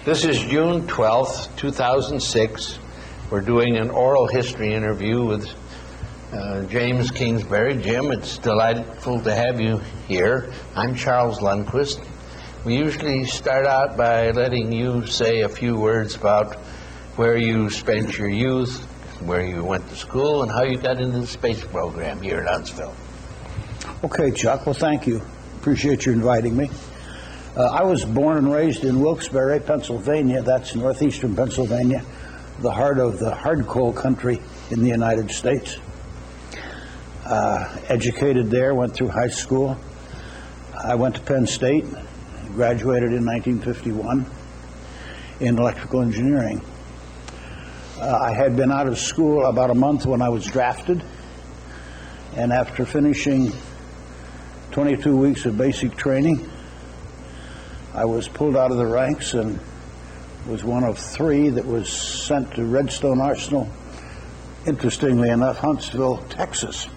This is June 12th, 2006. We're doing an oral history interview with James Kingsbury. Jim, it's delightful to have you here. I'm Charles Lundquist. We usually start out by letting you say a few words about where you spent your youth, where you went to school, and how you got into the space program here at Huntsville. Okay, Chuck. Well, thank you. Appreciate you inviting me. I was born and raised in Wilkes-Barre, Pennsylvania. That's northeastern Pennsylvania, the heart of the hard coal country in the United States. Educated there, went through high school. I went to Penn State, graduated in 1951 in electrical engineering. I had been out of school about a month when I was drafted, and after finishing 22 weeks of basic training, I was pulled out of the ranks and was one of 3 that was sent to Redstone Arsenal, interestingly enough, Huntsville, Texas.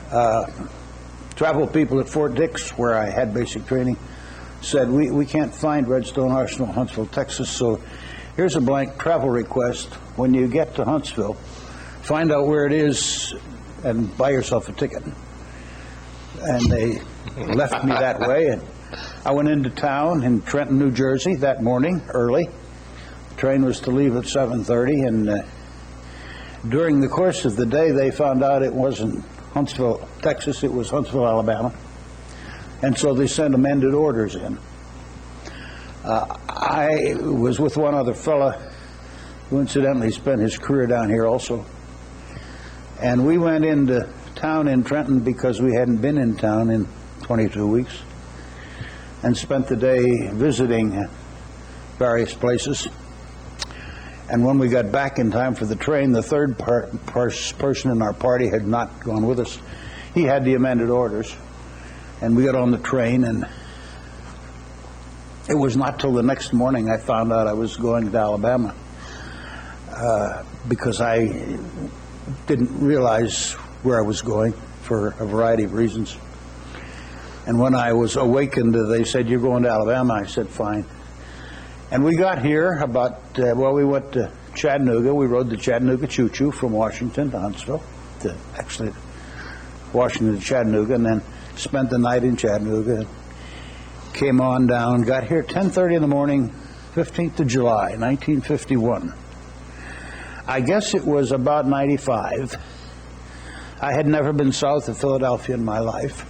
Travel people at Fort Dix, where I had basic training, said, we can't find Redstone Arsenal, Huntsville, Texas, so here's a blank travel request. When you get to Huntsville, find out where it is and buy yourself a ticket. And they left me that way, and I went into town in Trenton, New Jersey that morning, early. The train was to leave at 7:30, and during the course of the day, they found out it wasn't Huntsville, Texas, it was Huntsville, Alabama. And so they sent amended orders in. I was with one other fella who incidentally spent his career down here also. And we went into town in Trenton because we hadn't been in town in 22 weeks, and spent the day visiting various places. And when we got back in time for the train, the third person in our party had not gone with us. He had the amended orders, and we got on the train, and it was not till the next morning I found out I was going to Alabama, because I didn't realize where I was going for a variety of reasons. And when I was awakened, they said, "You're going to Alabama." I said, "Fine." And we got here about, we went to Chattanooga. We rode the Chattanooga choo-choo from Washington to Huntsville, actually Washington to Chattanooga, and then spent the night in Chattanooga. Came on down, got here 10:30 in the morning, 15th of July, 1951. I guess it was about 95. I had never been south of Philadelphia in my life.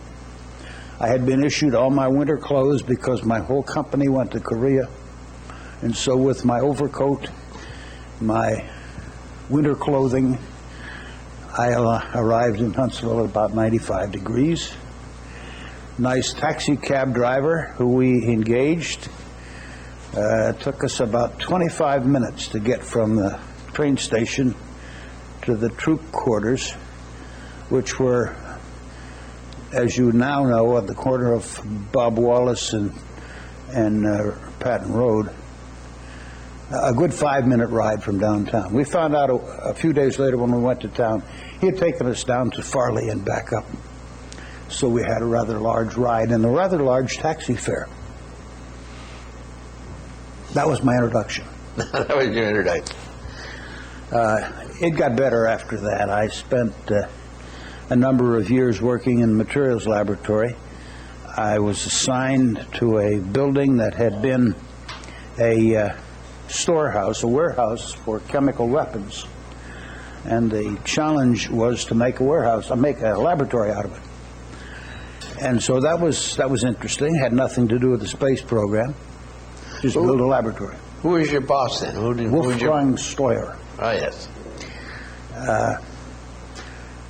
I had been issued all my winter clothes because my whole company went to Korea. And so with my overcoat, my winter clothing, I arrived in Huntsville at about 95 degrees. Nice taxi cab driver who we engaged. It took us about 25 minutes to get from the train station to the troop quarters, which were, as you now know, at the corner of Bob Wallace and Patton Road. A good 5-minute ride from downtown. We found out a few days later when we went to town, he had taken us down to Farley and back up. So we had a rather large ride and a rather large taxi fare. That was my introduction. That was your introduction. It got better after that. I spent a number of years working in the materials laboratory. I was assigned to a building that had been a storehouse, a warehouse for chemical weapons. And the challenge was to make a laboratory out of it. And so that was interesting. Had nothing to do with the space program. Just build a laboratory. Who was your boss then? Wolfgang Steuer. Oh, yes.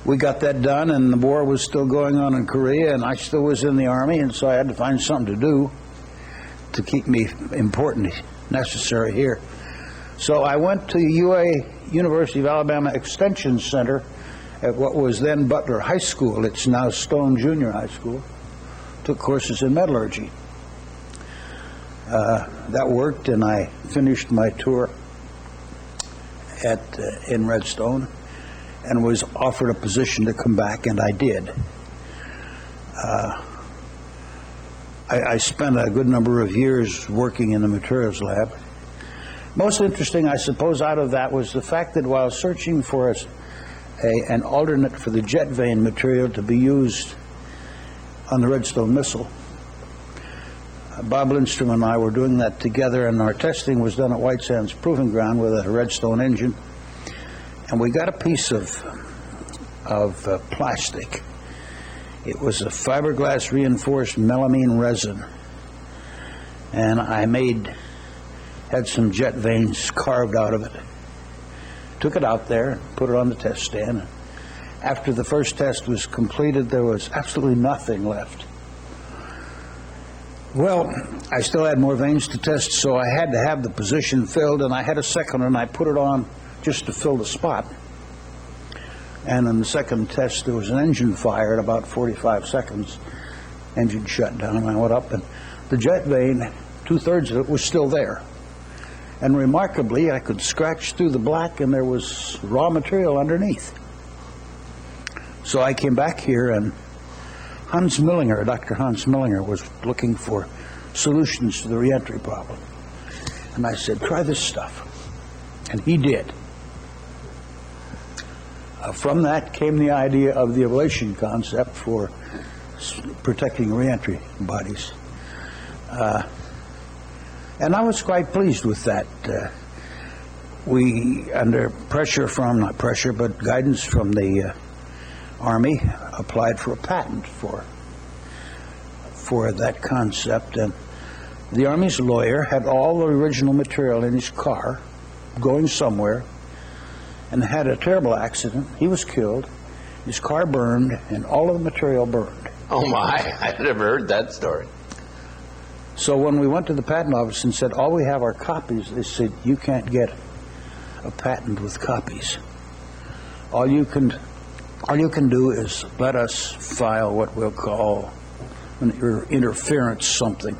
We got that done, and the war was still going on in Korea, and I still was in the Army, and so I had to find something to do to keep me important, necessary here. So I went to University of Alabama Extension Center at what was then Butler High School. It's now Stone Junior High School. Took courses in metallurgy. That worked, and I finished my tour in Redstone and was offered a position to come back, and I did. I spent a good number of years working in the materials lab. Most interesting, I suppose, out of that was the fact that while searching for an alternate for the jet vane material to be used on the Redstone missile, Bob Lindstrom and I were doing that together, and our testing was done at White Sands Proving Ground with a Redstone engine. And we got a piece of plastic. It was a fiberglass reinforced melamine resin, and I had some jet vanes carved out of it. Took it out there, put it on the test stand. After the first test was completed, there was absolutely nothing left. Well, I still had more vanes to test, so I had to have the position filled, and I had a second, and I put it on just to fill the spot. And in the second test, there was an engine fire at about 45 seconds. Engine shut down, and I went up, and the jet vane, 2/3 of it was still there. And remarkably, I could scratch through the black, and there was raw material underneath. So I came back here, and Hans Millinger, Dr. Hans Millinger, was looking for solutions to the reentry problem. And I said, try this stuff. And he did. From that came the idea of the ablation concept for protecting reentry bodies. And I was quite pleased with that. We, under pressure from, not pressure, but guidance from the Army, applied for a patent for that concept. And the Army's lawyer had all the original material in his car going somewhere, and had a terrible accident. He was killed, his car burned, and all of the material burned. Oh my, I've never heard that story. So when we went to the patent office and said, all we have are copies, they said, you can't get a patent with copies. All you can do is let us file what we'll call an interference something.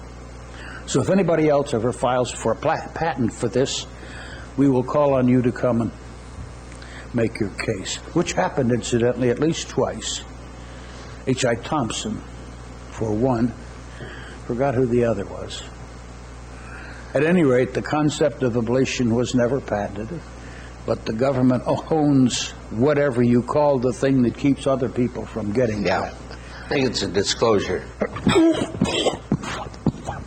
So if anybody else ever files for a patent for this, we will call on you to come and make your case, which happened, incidentally, at least twice. H.I. Thompson, for one, forgot who the other was. At any rate, the concept of ablation was never patented, but the government owns whatever you call the thing that keeps other people from getting Yeah, that. I think it's a disclosure.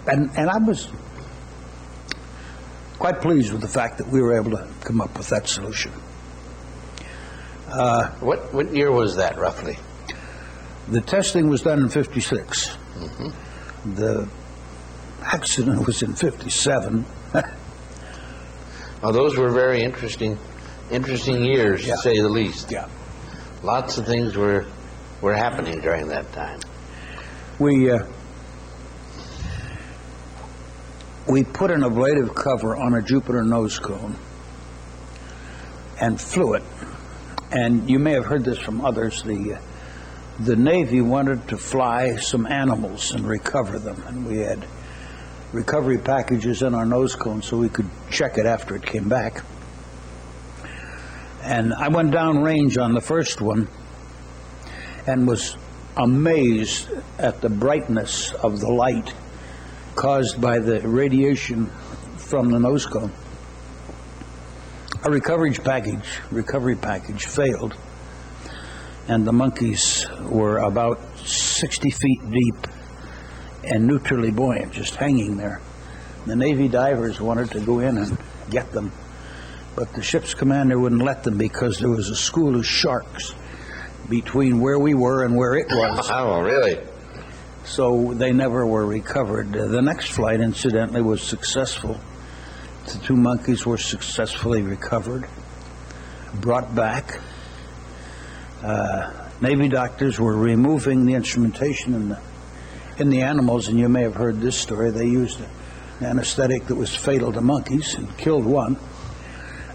And I was quite pleased with the fact that we were able to come up with that solution. What year was that, roughly? The testing was done in '56. Mm-hmm. The accident was in '57. Well, those were very interesting years, Yeah. to say the least. Yeah. Lots of things were happening during that time. We put an ablative cover on a Jupiter nose cone and flew it. And you may have heard this from others. The Navy wanted to fly some animals and recover them, and we had recovery packages in our nose cone so we could check it after it came back. And I went down range on the first one and was amazed at the brightness of the light caused by the radiation from the nose cone. A recovery package failed, and the monkeys were about 60 feet deep and neutrally buoyant, just hanging there. The Navy divers wanted to go in and get them, but the ship's commander wouldn't let them because there was a school of sharks between where we were and where it was. Oh, really? So they never were recovered. The next flight, incidentally, was successful. The two monkeys were successfully recovered, brought back. Navy doctors were removing the instrumentation in the animals, and you may have heard this story. They used an anesthetic that was fatal to monkeys and killed one.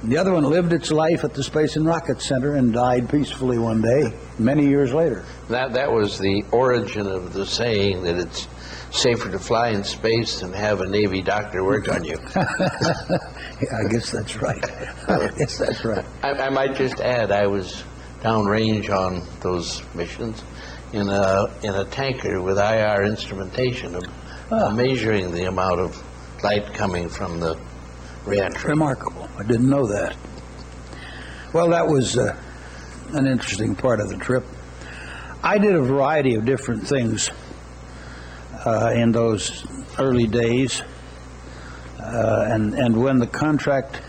And the other one lived its life at the Space and Rocket Center and died peacefully one day, many years later. That was the origin of the saying that it's safer to fly in space than have a Navy doctor work on you. Yeah, I guess that's right. I guess that's right. I might just add, I was downrange on those missions in a tanker with IR instrumentation measuring the amount of light coming from the reactor. Remarkable. I didn't know that. Well, that was an interesting part of the trip. I did a variety of different things in those early days, and when the contract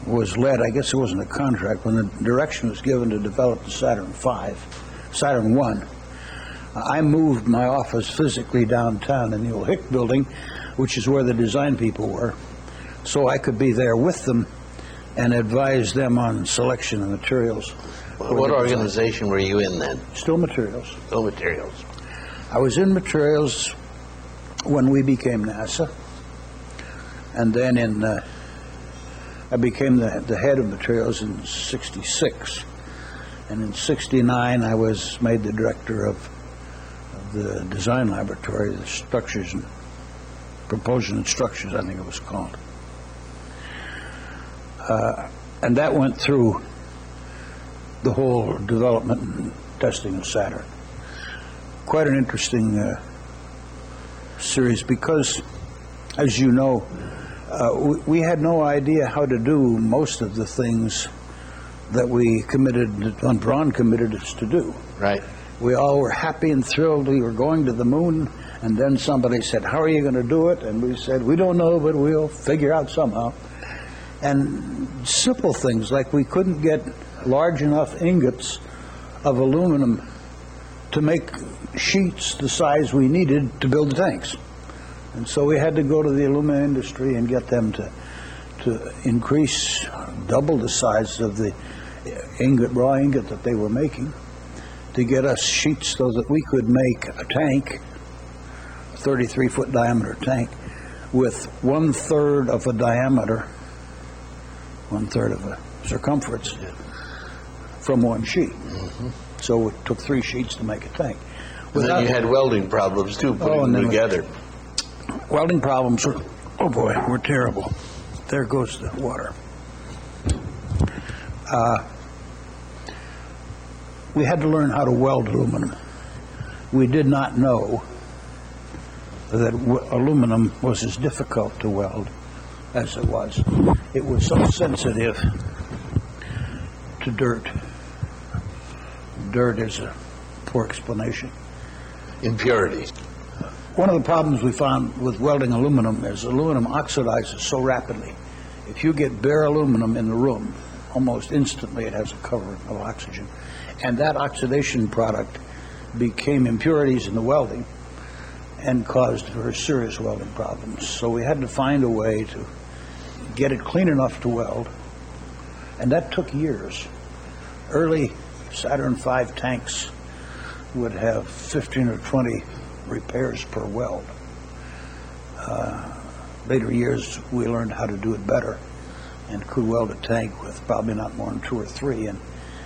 was led, I guess it wasn't a contract, when the direction was given to develop the Saturn 1, I moved my office physically downtown in the old Hick building, which is where the design people were, so I could be there with them and advise them on selection of materials. What organization were you in then? Still Materials. Still Materials. I was in Materials when we became NASA, and then I became the head of Materials in '66, and in '69 I was made the director of the design laboratory, the structures and propulsion and structures, I think it was called. And that went through the whole development and testing of Saturn. Quite an interesting series because, as you know, we had no idea how to do most of the things that Ron committed us to do. Right. We all were happy and thrilled we were going to the moon, and then somebody said, "How are you going to do it?" And we said, "We don't know, but we'll figure out somehow." And simple things like we couldn't get large enough ingots of aluminum to make sheets the size we needed to build the tanks. And so we had to go to the aluminum industry and get them to increase, double the size of the raw ingot that they were making, to get us sheets so that we could make a tank, a 33-foot diameter tank, with 1/3 of a diameter, 1/3 of a circumference from one sheet. Mm-hmm. So it took 3 sheets to make a tank. And then you had welding problems too, putting them together. Welding problems were, oh boy, were terrible. There goes the water. We had to learn how to weld aluminum. We did not know that aluminum was as difficult to weld as it was. It was so sensitive to dirt. Dirt is a poor explanation. Impurities. One of the problems we found with welding aluminum is aluminum oxidizes so rapidly. If you get bare aluminum in the room, almost instantly it has a cover of oxygen. And that oxidation product became impurities in the welding and caused very serious welding problems. So we had to find a way to get it clean enough to weld, and that took years. Early Saturn V tanks would have 15 or 20 repairs per weld. Later years, we learned how to do it better and could weld a tank with probably not more than 2 or 3.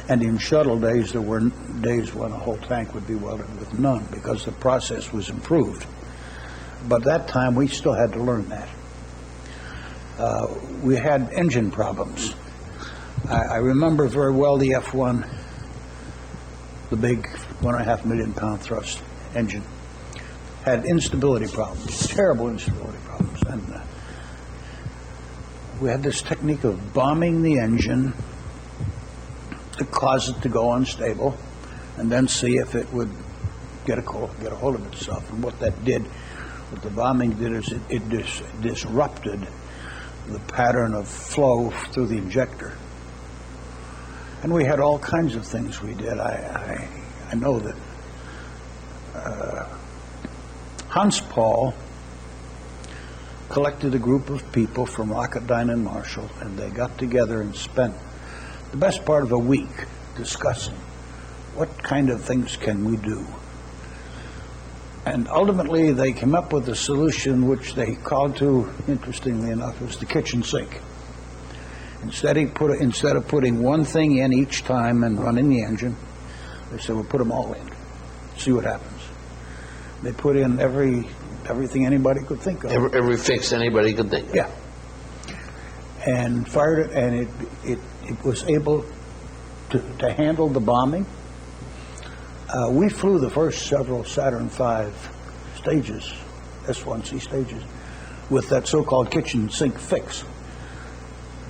And in shuttle days, there were days when a whole tank would be welded with none because the process was improved. But that time, we still had to learn that. We had engine problems. I remember very well the F1, the big 1.5 million pound thrust engine, had instability problems, terrible instability problems. And we had this technique of bombing the engine to cause it to go unstable and then see if it would get a hold of itself. And what that did, what the bombing did is it disrupted the pattern of flow through the injector. And we had all kinds of things we did. I know that Hans Paul collected a group of people from Rocketdyne and Marshall, and they got together and spent the best part of a week discussing what kind of things can we do. And ultimately, they came up with a solution which they called to, interestingly enough, was the kitchen sink. Instead of putting one thing in each time and running the engine, they said, we'll put them all in, see what happens. They put in everything anybody could think of. Every fix anybody could think of. Yeah. And fired it, and it was able to handle the bombing. We flew the first several Saturn V stages, S1C stages, with that so-called kitchen sink fix,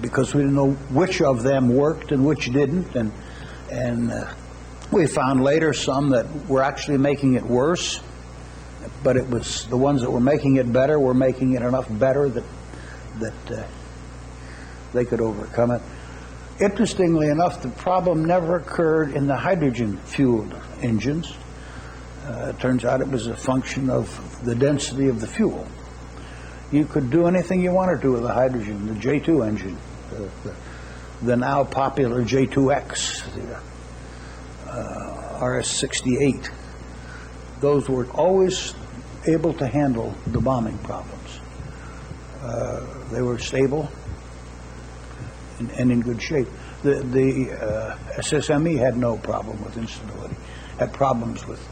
because we didn't know which of them worked and which didn't, and we found later some that were actually making it worse, but it was the ones that were making it better were making it enough better that they could overcome it. Interestingly enough, the problem never occurred in the hydrogen-fueled engines. It turns out it was a function of the density of the fuel. You could do anything you wanted to with the hydrogen, the J2 engine, the now popular J2X, the RS-68. Those were always able to handle the bombing problems. They were stable and in good shape. The SSME had no problem with instability. Had problems with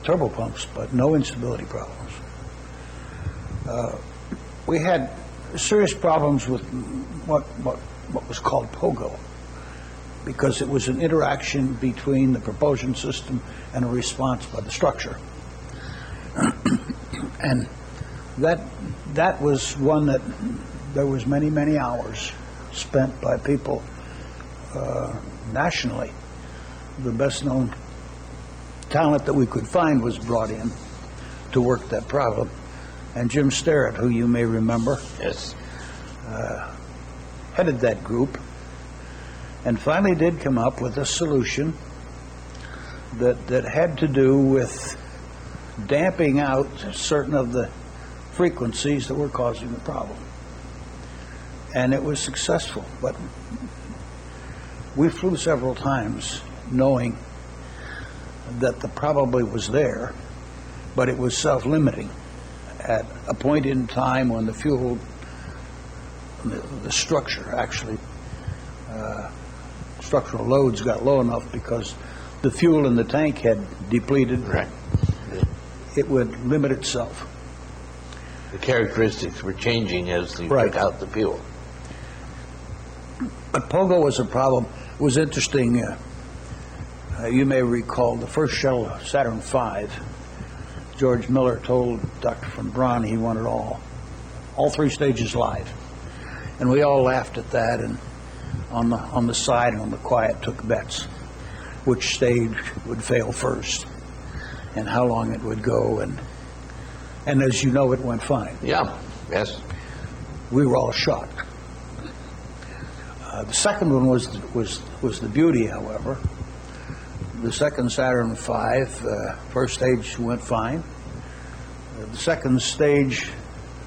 turbopumps, but no instability problems. We had serious problems with what was called POGO, because it was an interaction between the propulsion system and a response by the structure. And that was one that there was many hours spent by people nationally. The best known talent that we could find was brought in to work that problem. And Jim Sterrett, who you may remember, Yes. headed that group, and finally did come up with a solution that had to do with damping out certain of the frequencies that were causing the problem. And it was successful, but we flew several times knowing that the probably was there, but it was self-limiting. At a point in time when the fuel, the structure actually, structural loads got low enough because the fuel in the tank had depleted, Right. it would limit itself. The characteristics were changing as you Right. took out the fuel. But POGO was a problem. It was interesting. You may recall the first shuttle, Saturn V, George Miller told Dr. von Braun he wanted all three stages live. And we all laughed at that, and on the side and on the quiet took bets which stage would fail first and how long it would go, and as you know, it went fine. Yeah. Yes. We were all shocked. The second one was the beauty, however. The second Saturn V, first stage went fine. The second stage,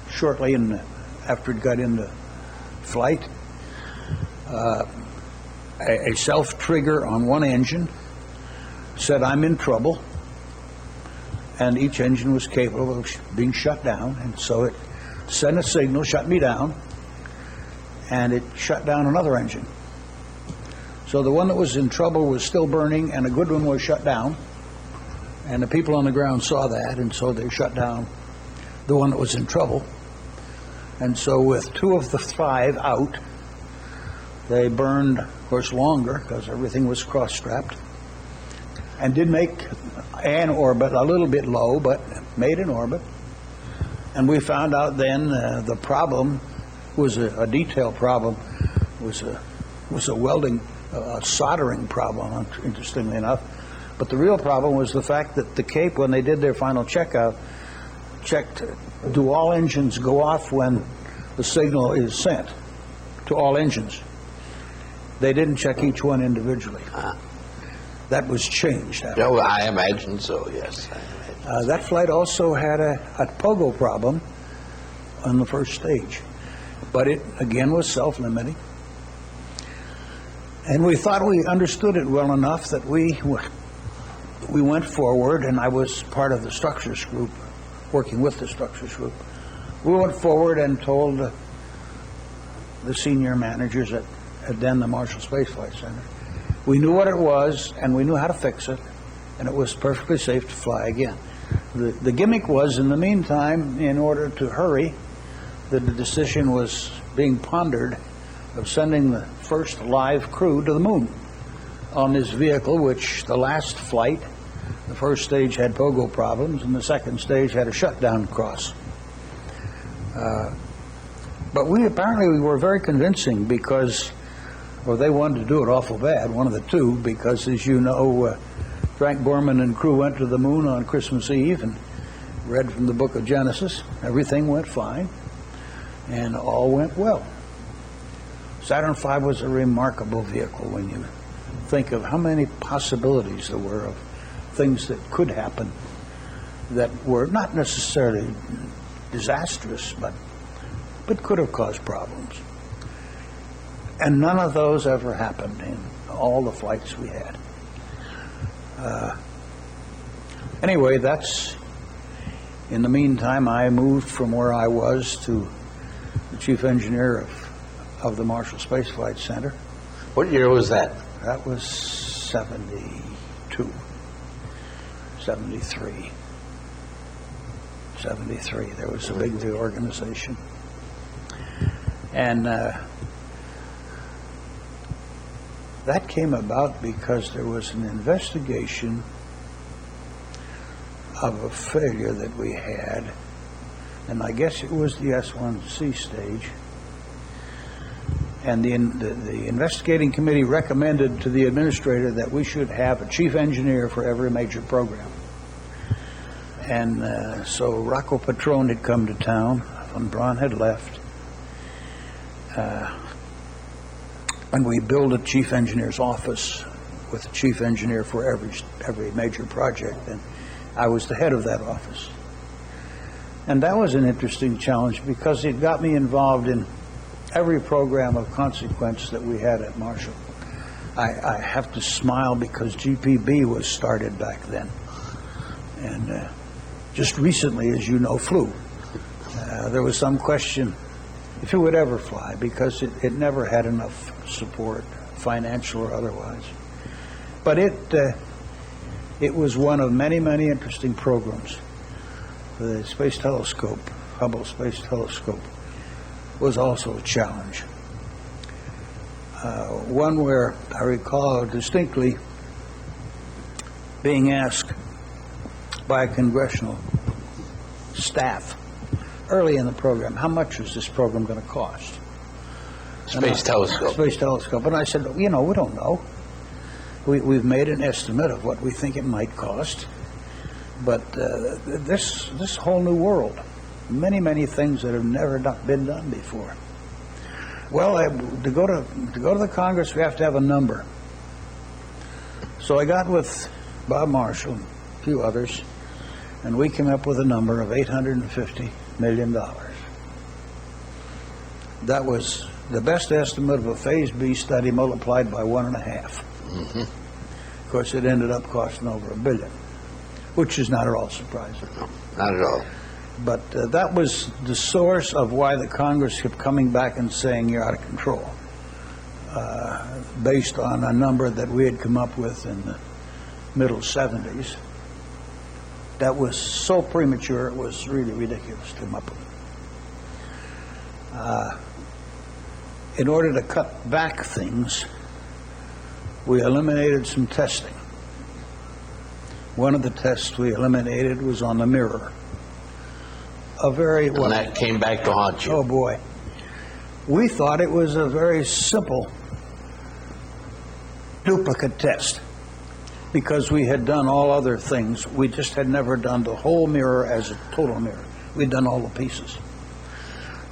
shortly after it got into flight, a self-trigger on one engine said, "I'm in trouble," and each engine was capable of being shut down, and so it sent a signal, shut me down, and it shut down another engine. So the one that was in trouble was still burning, and a good one was shut down, and the people on the ground saw that, and so they shut down the one that was in trouble. And so with two of the five out, they burned, of course, longer because everything was cross-strapped, and did make an orbit, a little bit low, but made an orbit. And we found out then the problem was a detail problem, was a welding, soldering problem, interestingly enough. But the real problem was the fact that the Cape, when they did their final checkout, checked, do all engines go off when the signal is sent to all engines? They didn't check each one individually. That was changed. No, I imagine so, yes. That flight also had a POGO problem on the first stage, but it again was self-limiting. And we thought we understood it well enough that we went forward, and I was part of the structures group, working with the structures group. We went forward and told the senior managers at then the Marshall Space Flight Center. We knew what it was, and we knew how to fix it, and it was perfectly safe to fly again. The gimmick was, in the meantime, in order to hurry, that the decision was being pondered of sending the first live crew to the moon on this vehicle, which the last flight The first stage had pogo problems, and the second stage had a shutdown cross. But we were very convincing because, well, they wanted to do it awful bad, one of the two, because, as you know, Frank Borman and crew went to the moon on Christmas Eve and read from the book of Genesis. Everything went fine, and all went well. Saturn V was a remarkable vehicle when you think of how many possibilities there were of things that could happen that were not necessarily disastrous, but could have caused problems. And none of those ever happened in all the flights we had. Anyway, in the meantime, I moved from where I was to the chief engineer of the Marshall Space Flight Center. What year was that? That was 72, 73. 73. There was a big reorganization. And that came about because there was an investigation of a failure that we had, and I guess it was the S-1C stage. And the investigating committee recommended to the administrator that we should have a chief engineer for every major program. And so Rocco Petrone had come to town, Von Braun had left, and we built a chief engineer's office with a chief engineer for every major project, and I was the head of that office. And that was an interesting challenge because it got me involved in every program of consequence that we had at Marshall. I have to smile because GPB was started back then. And just recently, as you know, flew. There was some question if it would ever fly because it never had enough support, financial or otherwise. But it was one of many, many interesting programs. The Space Telescope, Hubble Space Telescope, was also a challenge. One where I recall distinctly being asked by a congressional staff early in the program, how much is this program going to cost? Space Telescope. Space Telescope. And I said, we don't know. We've made an estimate of what we think it might cost. But this whole new world, many, many things that have never been done before. Well, to go to the Congress, we have to have a number. So I got with Bob Marshall and a few others, and we came up with a number of $850 million. That was the best estimate of a Phase B study multiplied by 1.5. Mm-hmm. Of course, it ended up costing over $1 billion, which is not at all surprising. No, not at all. But that was the source of why the Congress kept coming back and saying you're out of control, based on a number that we had come up with in the middle 70s. That was so premature, it was really ridiculous to come up with. In order to cut back things, we eliminated some testing. One of the tests we eliminated was on the mirror. And that came back to haunt you. Oh, boy. We thought it was a very simple duplicate test because we had done all other things. We just had never done the whole mirror as a total mirror. We'd done all the pieces.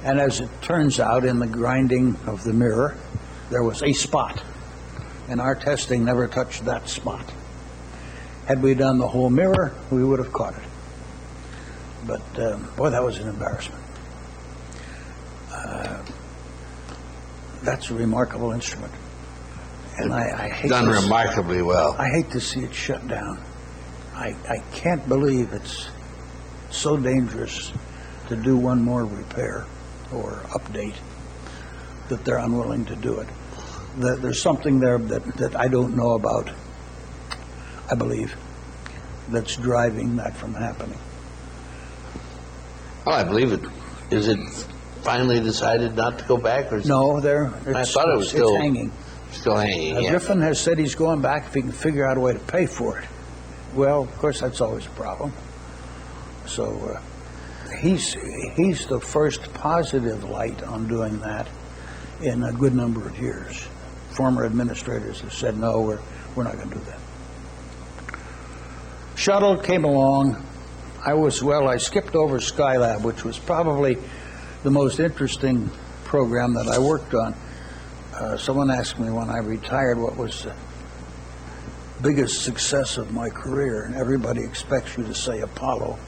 And as it turns out, in the grinding of the mirror, there was a spot. And our testing never touched that spot. Had we done the whole mirror, we would have caught it. But, boy, that was an embarrassment. That's a remarkable instrument. And I hate done remarkably well. I hate to see it shut down. I can't believe it's so dangerous to do one more repair or update that they're unwilling to do it. There's something there that I don't know about, I believe, that's driving that from happening. Oh, I believe it. Is it finally decided not to go back? Or No, I thought it was still it's hanging. Still hanging, yeah. Griffin has said he's going back if he can figure out a way to pay for it. Well, of course, that's always a problem. So he's the first positive light on doing that in a good number of years. Former administrators have said, no, we're not going to do that. Shuttle came along. I skipped over Skylab, which was probably the most interesting program that I worked on. Someone asked me when I retired what was the biggest success of my career, and everybody expects you to say Apollo,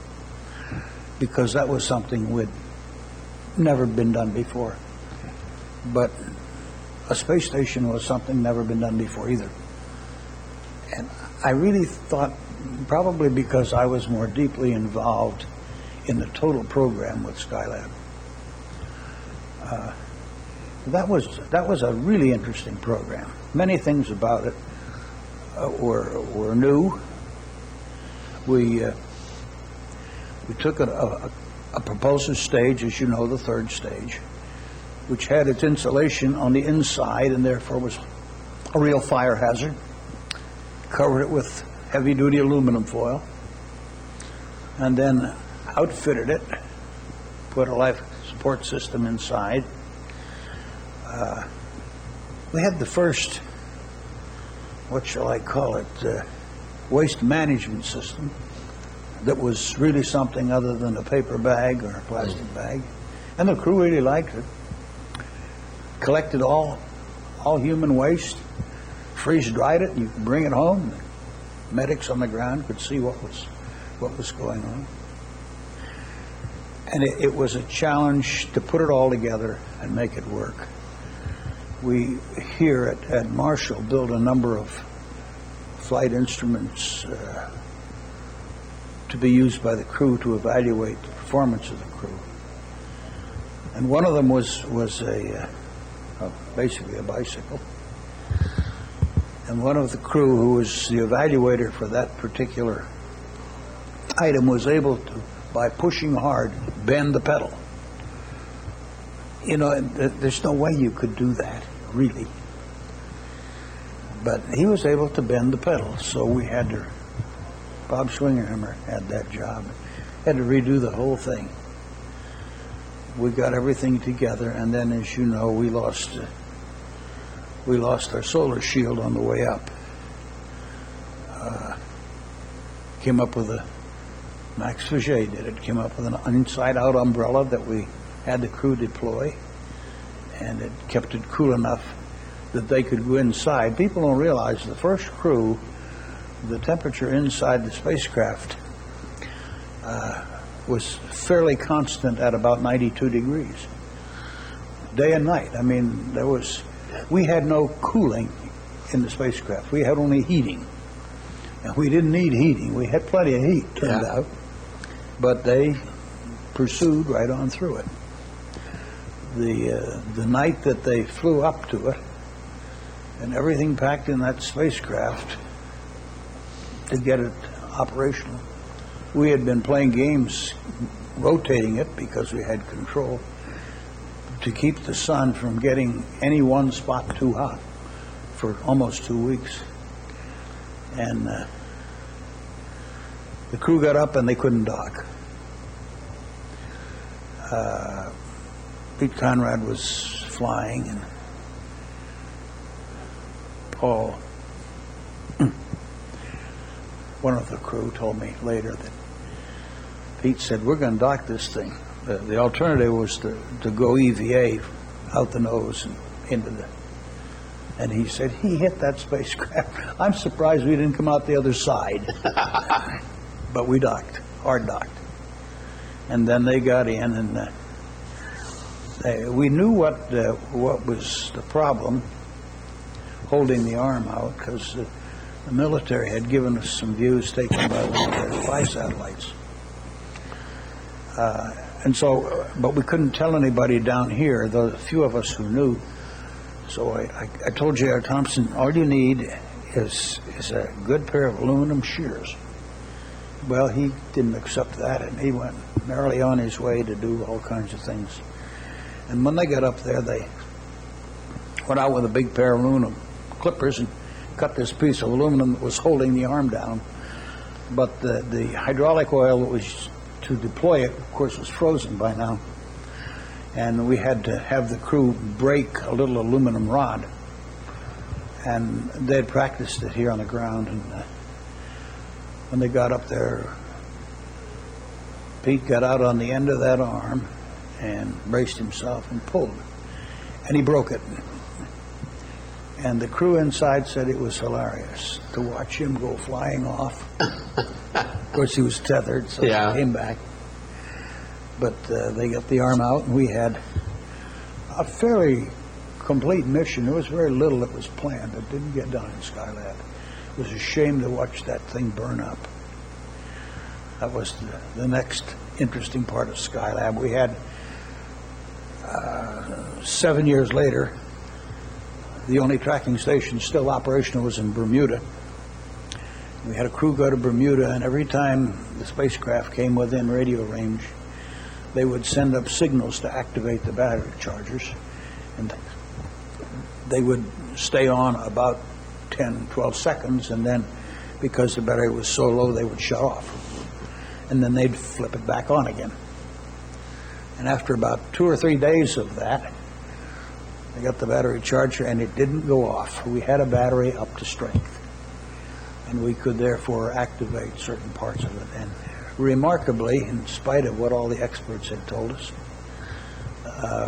because that was something we'd never been done before. But a space station was something never been done before either. And I really thought, probably because I was more deeply involved in the total program with Skylab, that was a really interesting program. Many things about it were new. We took a propulsive stage, as you know, the third stage, which had its insulation on the inside and therefore was a real fire hazard. Covered it with heavy-duty aluminum foil, and then outfitted it, put a life support system inside. We had the first, what shall I call it, waste management system that was really something other than a paper bag or a plastic bag. And the crew really liked it. Collected all human waste, freeze-dried it, and you could bring it home. Medics on the ground could see what was going on. And it was a challenge to put it all together and make it work. We here at Marshall built a number of flight instruments to be used by the crew to evaluate the performance of the crew. And one of them was basically a bicycle. And one of the crew, who was the evaluator for that particular item, was able to, by pushing hard, bend the pedal. You know, there's no way you could do that, really. But he was able to bend the pedal, so we had to, Bob Swingerhammer had that job, had to redo the whole thing. We got everything together, and then, as you know, we lost our solar shield on the way up. Came up with Max Faget did it, came up with an inside-out umbrella that we had the crew deploy, and it kept it cool enough that they could go inside. People don't realize the first crew, the temperature inside the spacecraft was fairly constant at about 92 degrees, day and night. I mean, we had no cooling in the spacecraft. We had only heating. And we didn't need heating. We had plenty of heat, turned out. But they pursued right on through it. The night that they flew up to it, and everything packed in that spacecraft to get it operational, we had been playing games, rotating it because we had control, to keep the sun from getting any one spot too hot for almost 2 weeks. And the crew got up and they couldn't dock. Pete Conrad was flying, and Paul, one of the crew, told me later that Pete said, "We're going to dock this thing." The alternative was to go EVA out the nose and into the... And he said, he hit that spacecraft. I'm surprised we didn't come out the other side. But we docked, hard docked. And then they got in, and we knew what was the problem, holding the arm out, because the military had given us some views taken by one of their spy satellites. And so, but we couldn't tell anybody down here, the few of us who knew. So I told J.R. Thompson, all you need is a good pair of aluminum shears. Well, he didn't accept that, and he went merrily on his way to do all kinds of things. And when they got up there, they went out with a big pair of aluminum clippers and cut this piece of aluminum that was holding the arm down. But the hydraulic oil that was to deploy it, of course, was frozen by now. And we had to have the crew break a little aluminum rod. And they'd practiced it here on the ground. And when they got up there, Pete got out on the end of that arm and braced himself and pulled. And he broke it. And the crew inside said it was hilarious to watch him go flying off. Of course, he was tethered, so he came back. But they got the arm out, and we had a fairly complete mission. There was very little that was planned that didn't get done in Skylab. It was a shame to watch that thing burn up. That was the next interesting part of Skylab. We had 7 years later, the only tracking station still operational was in Bermuda. We had a crew go to Bermuda, and every time the spacecraft came within radio range, they would send up signals to activate the battery chargers, and they would stay on about 10, 12 seconds, and then because the battery was so low, they would shut off. And then they'd flip it back on again. And after about 2 or 3 days of that, I got the battery charger, and it didn't go off. We had a battery up to strength, and we could therefore activate certain parts of it. And remarkably, in spite of what all the experts had told us,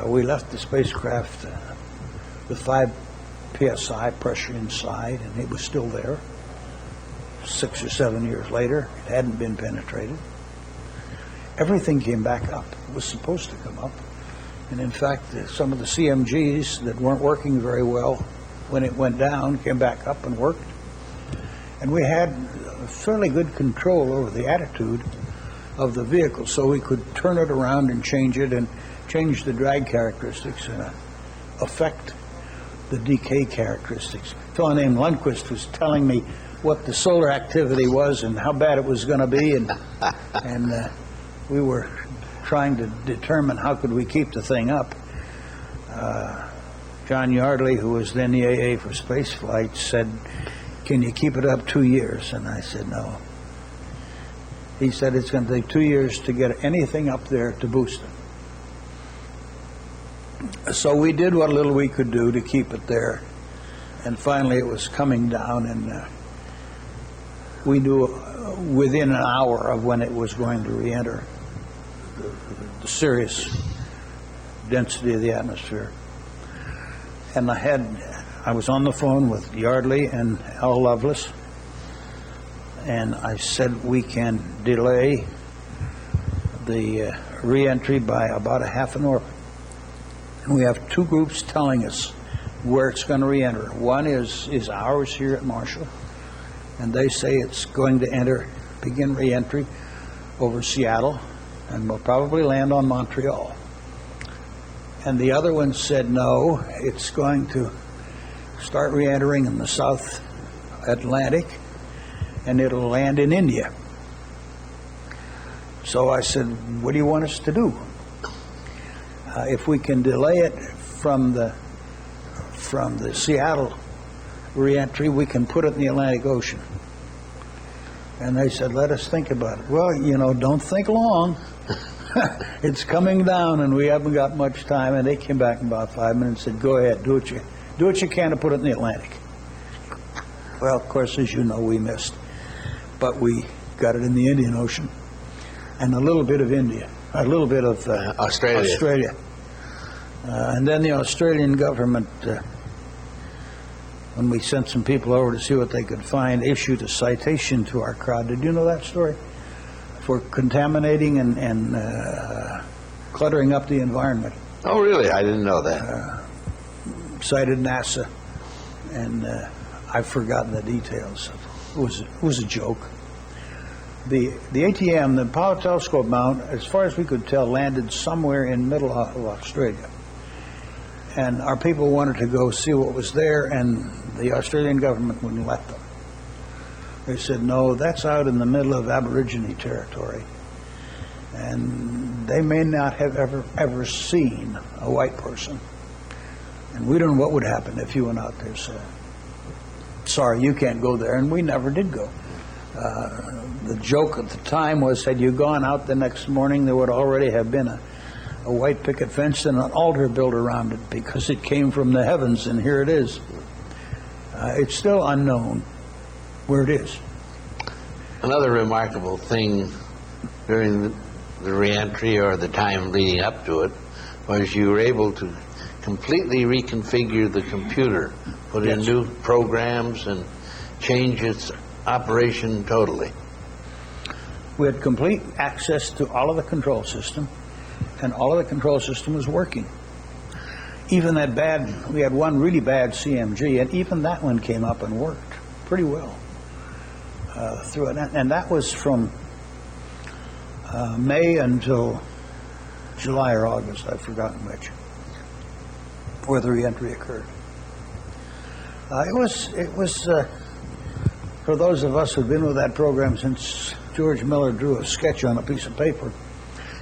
we left the spacecraft with 5 psi pressure inside, and it was still there. 6 or 7 years later, it hadn't been penetrated. Everything came back up. It was supposed to come up. And in fact, some of the CMGs that weren't working very well when it went down came back up and worked. And we had fairly good control over the attitude of the vehicle, so we could turn it around and change it and change the drag characteristics and affect the decay characteristics. A fellow named Lundquist was telling me what the solar activity was and how bad it was going to be, and we were trying to determine how could we keep the thing up. John Yardley, who was then the AA for space flight, said, "Can you keep it up 2 years?" And I said, "No." He said, "It's going to take 2 years to get anything up there to boost it." So we did what little we could do to keep it there. And finally it was coming down, and we knew within an hour of when it was going to re-enter the serious density of the atmosphere. And I was on the phone with Yardley and Al Lovelace, and I said, we can delay the re-entry by about a half an hour. And we have 2 groups telling us where it's going to re-enter. One is ours here at Marshall, and they say it's going to begin re-entry over Seattle, and will probably land on Montreal. And the other one said, no, it's going to start re-entering in the South Atlantic, and it'll land in India. So I said, what do you want us to do? If we can delay it from the Seattle re-entry, we can put it in the Atlantic Ocean. And they said, let us think about it. Well, don't think long. It's coming down, and we haven't got much time. And they came back in about 5 minutes and said, go ahead, do what you can to put it in the Atlantic. Well, of course, as you know, we missed. But we got it in the Indian Ocean and a little bit of India, a little bit of Australia. And then the Australian government, when we sent some people over to see what they could find, issued a citation to our crowd. Did you know that story? For contaminating and cluttering up the environment. Oh, really? I didn't know that. Cited NASA, and I've forgotten the details. It was a joke. The ATM, the Power Telescope mount, as far as we could tell, landed somewhere in the middle of Australia. And our people wanted to go see what was there, and the Australian government wouldn't let them. They said, no, that's out in the middle of Aborigine territory. And they may not have ever seen a white person. And we don't know what would happen if you went out there. So, sorry, you can't go there. And we never did go. The joke at the time was, had you gone out the next morning, there would already have been a white picket fence and an altar built around it, because it came from the heavens, and here it is. It's still unknown where it is. Another remarkable thing during the reentry, or the time leading up to it, was you were able to completely reconfigure the computer, put in Yes. new programs and change its operation totally. We had complete access to all of the control system, and all of the control system was working. Even that bad, we had one really bad CMG, and even that one came up and worked pretty well through it. And that was from May until July or August, I've forgotten which, where the reentry occurred. It was for those of us who've been with that program since George Miller drew a sketch on a piece of paper,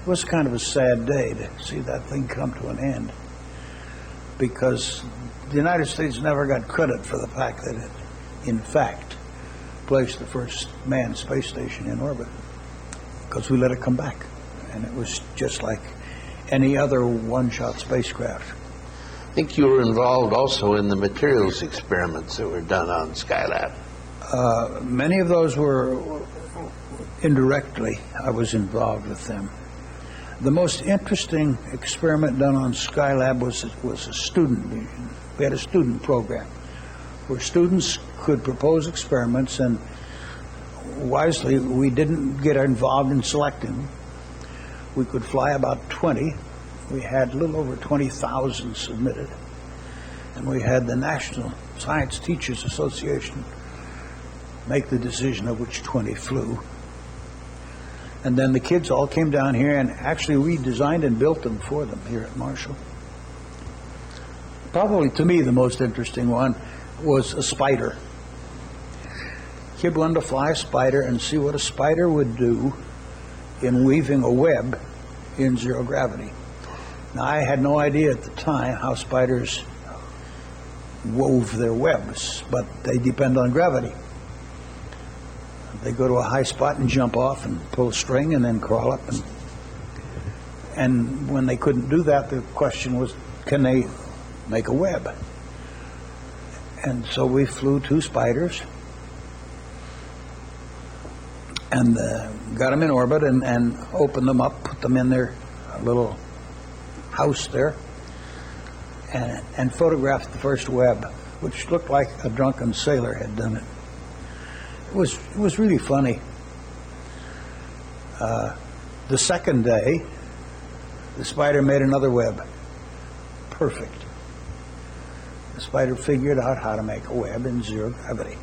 it was kind of a sad day to see that thing come to an end, because the United States never got credit for the fact that it, in fact, placed the first manned space station in orbit, because we let it come back, and it was just like any other one-shot spacecraft. I think you were involved also in the materials experiments that were done on Skylab. Many of those were indirectly, I was involved with them. The most interesting experiment done on Skylab was a student. We had a student program where students could propose experiments, and wisely, we didn't get involved in selecting them. We could fly about 20. We had a little over 20,000 submitted, and we had the National Science Teachers Association make the decision of which 20 flew. And then the kids all came down here, and actually we designed and built them for them here at Marshall. Probably to me the most interesting one was a spider. Kid wanted to fly a spider and see what a spider would do in weaving a web in zero gravity. Now, I had no idea at the time how spiders wove their webs, but they depend on gravity. They go to a high spot and jump off and pull a string and then crawl up. And when they couldn't do that, the question was, can they make a web? And so we flew 2 spiders and got them in orbit and opened them up, put them in their little house there, and photographed the first web, which looked like a drunken sailor had done it. It was really funny. The second day, the spider made another web. Perfect. The spider figured out how to make a web in zero gravity.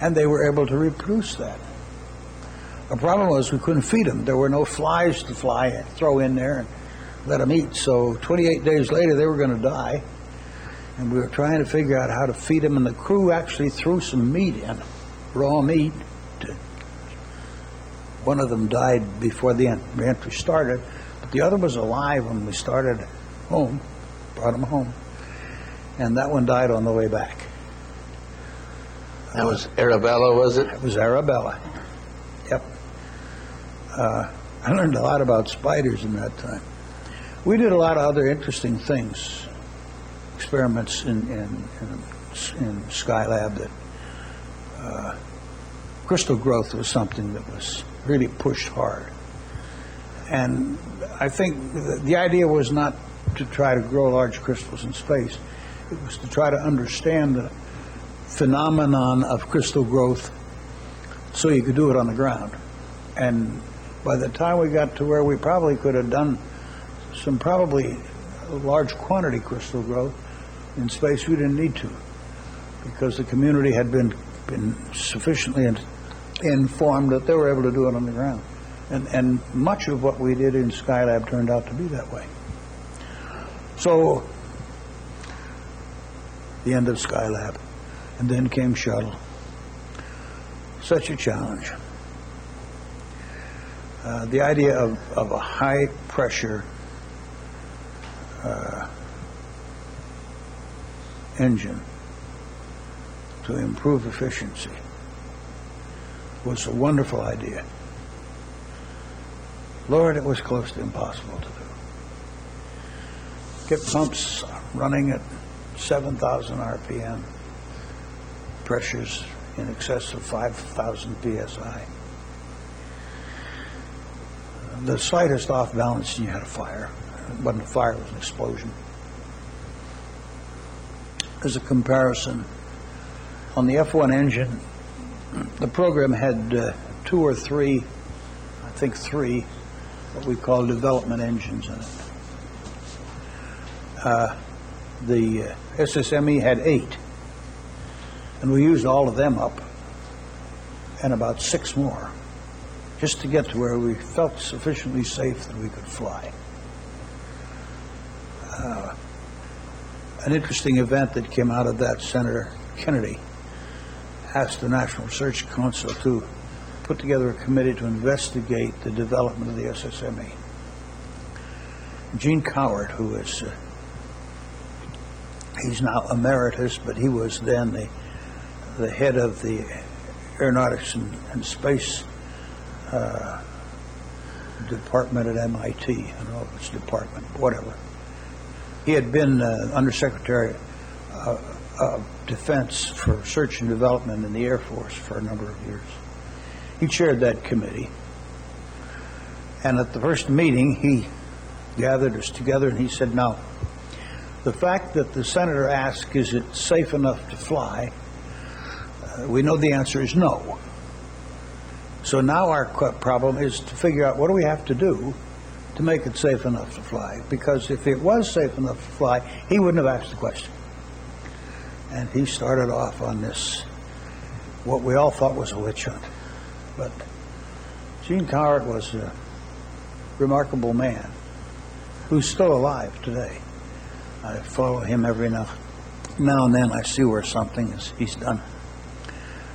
And they were able to reproduce that. The problem was we couldn't feed them. There were no flies to fly and throw in there and let them eat. So 28 days later, they were going to die. And we were trying to figure out how to feed them. And the crew actually threw some meat in, raw meat. One of them died before the entry started, but the other was alive when we started home, brought him home. And that one died on the way back. That was Arabella, was it? It was Arabella. Yep. I learned a lot about spiders in that time. We did a lot of other interesting things, experiments in Skylab. That crystal growth was something that was really pushed hard. And I think the idea was not to try to grow large crystals in space. It was to try to understand the phenomenon of crystal growth so you could do it on the ground. And by the time we got to where we probably could have done some probably large quantity crystal growth in space, we didn't need to, because the community had been sufficiently informed that they were able to do it on the ground. And much of what we did in Skylab turned out to be that way. So, the end of Skylab. And then came Shuttle. Such a challenge. The idea of a high pressure engine to improve efficiency was a wonderful idea. Lord, it was close to impossible to do. Get pumps running at 7,000 RPM, pressures in excess of 5,000 PSI. The slightest off balance and you had a fire. It wasn't a fire, it was an explosion. As a comparison, on the F1 engine, the program had two or three, I think three, what we call development engines in it. The SSME had 8, and we used all of them up, and about 6 more, just to get to where we felt sufficiently safe that we could fly. An interesting event that came out of that, Senator Kennedy asked the National Research Council to put together a committee to investigate the development of the SSME. Gene Cowart, who is, he's now emeritus, but he was then the head of the Aeronautics and Space Department at MIT. I don't know if it's department, whatever. He had been Undersecretary of Defense for Research and Development in the Air Force for a number of years. He chaired that committee. And at the first meeting, he gathered us together and he said, now, the fact that the senator asked, is it safe enough to fly? We know the answer is no. So now our problem is to figure out what do we have to do to make it safe enough to fly, because if it was safe enough to fly, he wouldn't have asked the question. And he started off on this, what we all thought was a witch hunt. But Gene Cowart was a remarkable man who's still alive today. I follow him every now and then. I see where something is he's done.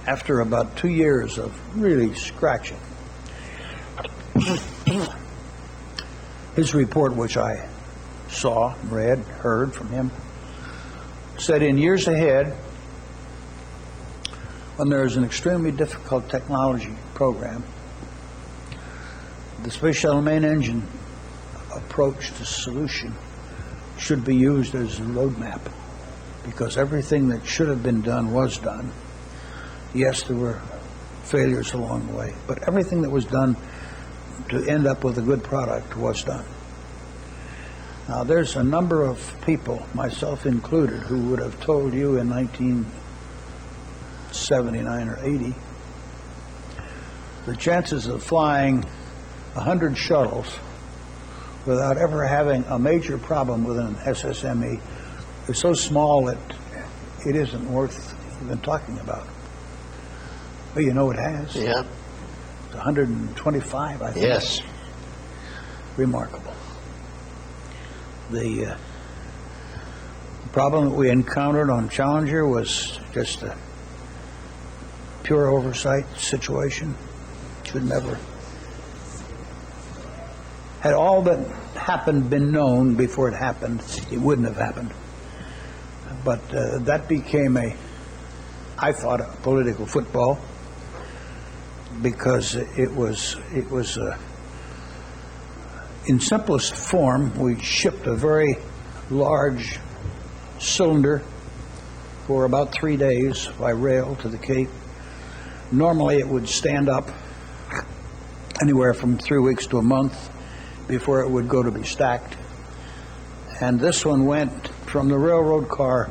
After about 2 years of really scratching, his report, which I saw, read, heard from him, said in years ahead, when there is an extremely difficult technology program, the Space Shuttle main engine approach to solution should be used as a roadmap, because everything that should have been done was done. Yes, there were failures along the way, but everything that was done to end up with a good product was done. Now, there's a number of people, myself included, who would have told you in 1979 or 80, the chances of flying 100 shuttles without ever having a major problem with an SSME is so small that it isn't worth even talking about. Well, you know it has. Yeah. It's 125, I think. Yes. Remarkable. The problem that we encountered on Challenger was just a pure oversight situation. Should never. Had all that happened been known before it happened, it wouldn't have happened. But that became I thought, a political football, because it was in simplest form, we shipped a very large cylinder for about 3 days by rail to the Cape. Normally it would stand up anywhere from 3 weeks to a month before it would go to be stacked. And this one went from the railroad car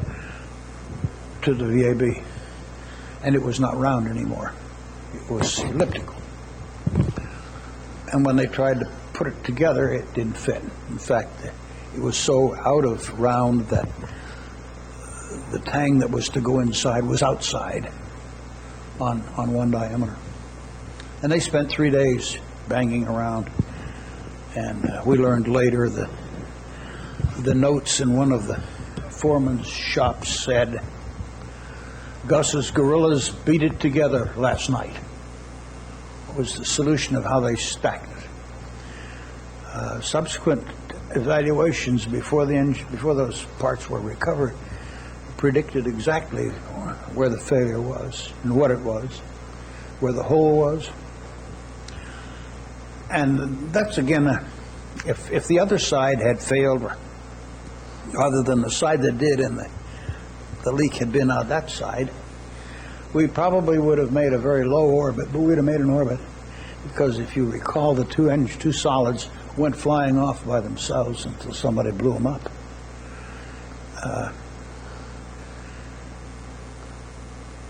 to the VAB, and it was not round anymore. It was elliptical. And when they tried to put it together, it didn't fit. In fact, it was so out of round that the tang that was to go inside was outside on one diameter. And they spent 3 days banging around. And we learned later that the notes in one of the foreman's shops said, Gus's guerrillas beat it together last night. It was the solution of how they stacked it. Subsequent evaluations before those parts were recovered predicted exactly where the failure was and what it was. where the hole was. And that's, again, if the other side had failed, rather than the side that did, and the leak had been out that side, we probably would have made a very low orbit, but we'd have made an orbit, because if you recall, the two solids went flying off by themselves until somebody blew them up.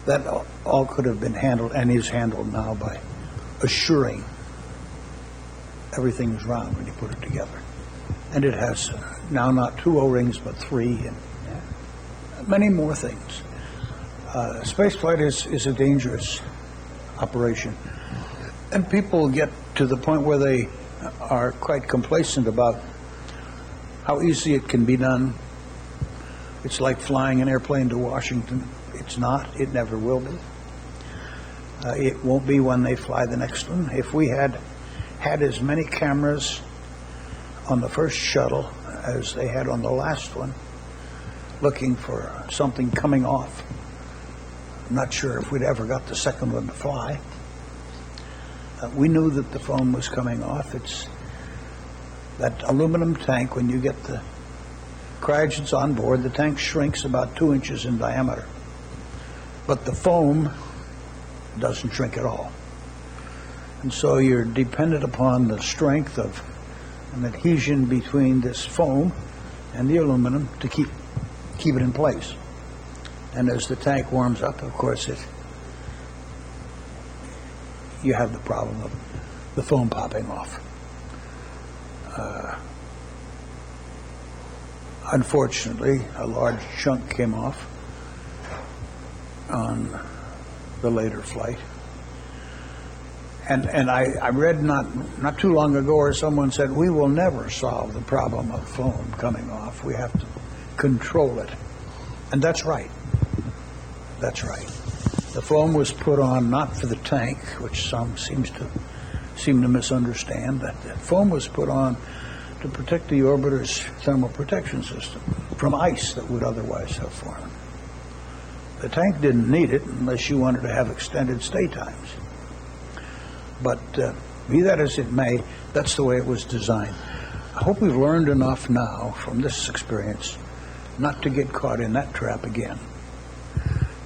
That all could have been handled, and is handled now, by assuring everything is round when you put it together. And it has now not 2 O-rings, but 3, and many more things. Spaceflight is a dangerous operation. And people get to the point where they are quite complacent about how easy it can be done. It's like flying an airplane to Washington. It's not. It never will be. It won't be when they fly the next one. If we had as many cameras on the first shuttle as they had on the last one, looking for something coming off, I'm not sure if we'd ever got the second one to fly. We knew that the foam was coming off. It's that aluminum tank. When you get the cryogens on board, the tank shrinks about 2 inches in diameter. But the foam doesn't shrink at all. And so you're dependent upon the strength of an adhesion between this foam and the aluminum to keep it in place. And as the tank warms up, of course, you have the problem of the foam popping off. Unfortunately, a large chunk came off on the later flight. And I read not too long ago where someone said, we will never solve the problem of foam coming off. We have to control it. And that's right. That's right. The foam was put on not for the tank, which some seem to misunderstand. That foam was put on to protect the orbiter's thermal protection system from ice that would otherwise have formed. The tank didn't need it unless you wanted to have extended stay times. But be that as it may, that's the way it was designed. I hope we've learned enough now from this experience not to get caught in that trap again.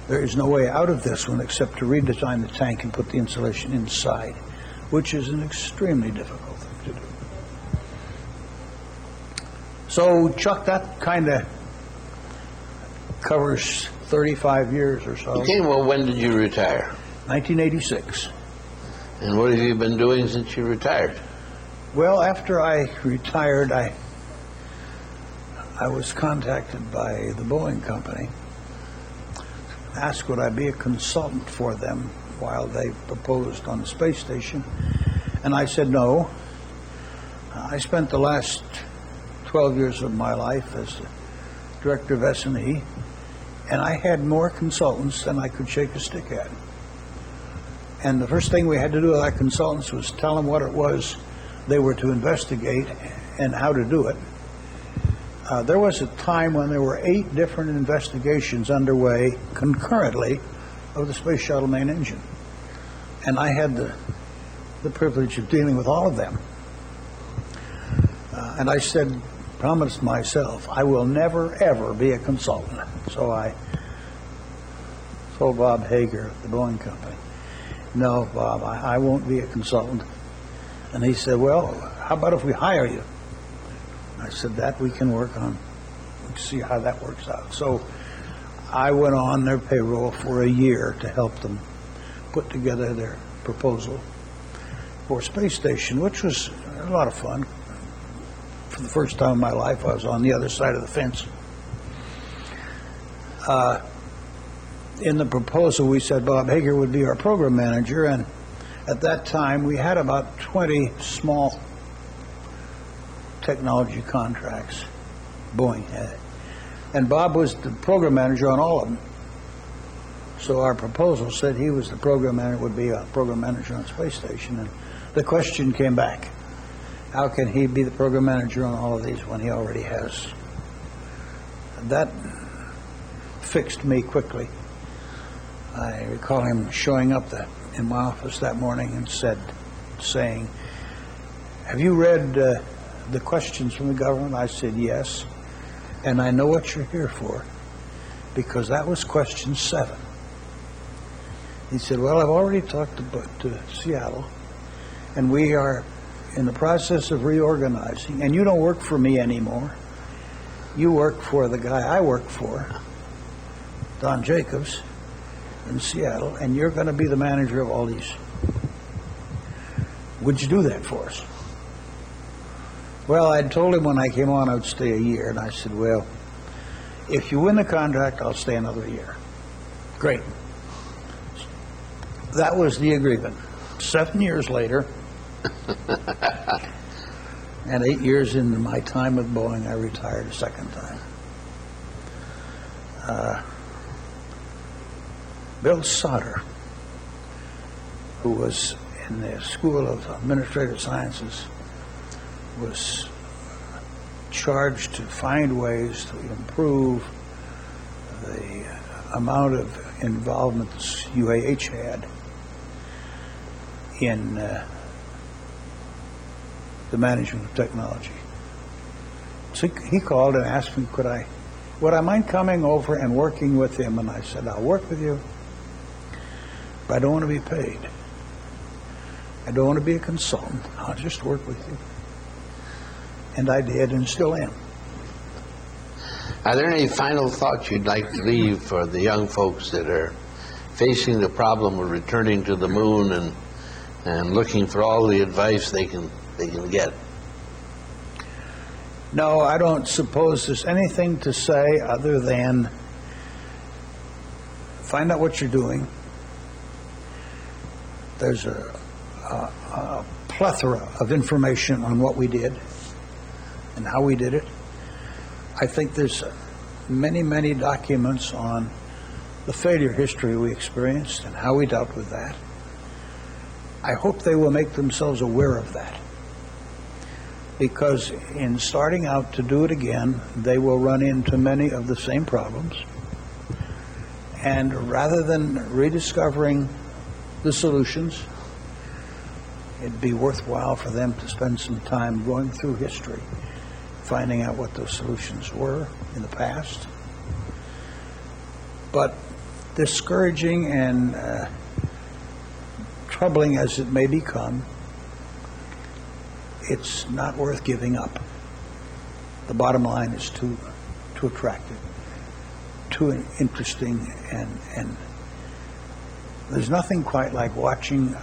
There is no way out of this one except to redesign the tank and put the insulation inside, which is an extremely difficult thing to do. So, Chuck, that kind of covers 35 years or so. Okay, well, when did you retire? 1986. And what have you been doing since you retired? Well, after I retired, I was contacted by the Boeing company, asked would I be a consultant for them while they proposed on the space station, and I said no. I spent the last 12 years of my life as the director of S&E, and I had more consultants than I could shake a stick at. And the first thing we had to do with our consultants was tell them what it was they were to investigate and how to do it. There was a time when there were 8 different investigations underway concurrently of the Space Shuttle main engine. And I had the privilege of dealing with all of them. And I promised myself, I will never, ever be a consultant. So I told Bob Hager of the Boeing company, no, Bob, I won't be a consultant. And he said, well, how about if we hire you? I said, that we can work on. Let's see how that works out. So I went on their payroll for a year to help them put together their proposal for space station, which was a lot of fun. For the first time in my life, I was on the other side of the fence. In the proposal, we said Bob Hager would be our program manager, and at that time, we had about 20 small technology contracts Boeing had. And Bob was the program manager on all of them. So our proposal said he was the program manager, would be a program manager on space station. And the question came back, how can he be the program manager on all of these when he already has? That fixed me quickly. I recall him showing up in my office that morning and saying, "Have you read the questions from the government?" I said, "Yes, and I know what you're here for, because that was question 7. He said, "Well, I've already talked to Seattle, and we are in the process of reorganizing, and you don't work for me anymore. You work for the guy I work for, Don Jacobs, in Seattle, and you're going to be the manager of all these. Would you do that for us?" Well, I told him when I came on I would stay a year, and I said, "Well, if you win the contract, I'll stay another year." Great. That was the agreement. 7 years later, and 8 years into my time with Boeing, I retired a second time. Bill Sauter, who was in the School of Administrative Sciences, was charged to find ways to improve the amount of involvement UAH had in the management of technology. So he called and asked me, would I mind coming over and working with him? And I said, "I'll work with you, but I don't want to be paid. I don't want to be a consultant. I'll just work with you." And I did, and still am. Are there any final thoughts you'd like to leave for the young folks that are facing the problem of returning to the moon and looking for all the advice they can get? No, I don't suppose there's anything to say other than find out what you're doing. There's a plethora of information on what we did and how we did it. I think there's many, many documents on the failure history we experienced and how we dealt with that. I hope they will make themselves aware of that, because in starting out to do it again, they will run into many of the same problems. And rather than rediscovering the solutions, it'd be worthwhile for them to spend some time going through history, finding out what those solutions were in the past. But discouraging and troubling as it may become, it's not worth giving up. The bottom line is too attractive, too interesting, and there's nothing quite like watching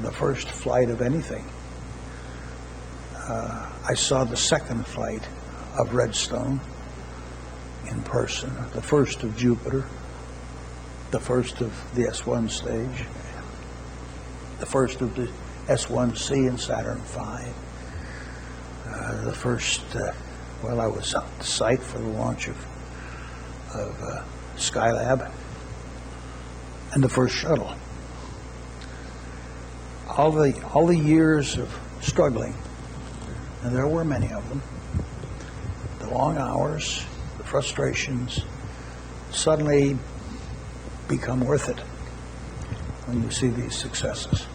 the first flight of anything. I saw the second flight of Redstone in person, the first of Jupiter, the first of the S1 stage, the first of the S1C in Saturn V, the first, I was at the site for the launch of Skylab, and the first shuttle. All the years of struggling, and there were many of them, the long hours, the frustrations, suddenly become worth it when you see these successes.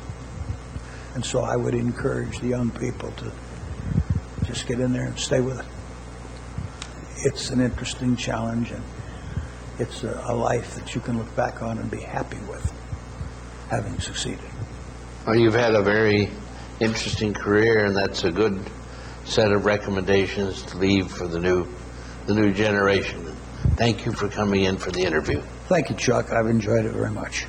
And so I would encourage the young people to just get in there and stay with it. It's an interesting challenge, and it's a life that you can look back on and be happy with, having succeeded. Well, you've had a very interesting career, and that's a good set of recommendations to leave for the new generation. Thank you for coming in for the interview. Thank you, Chuck. I've enjoyed it very much.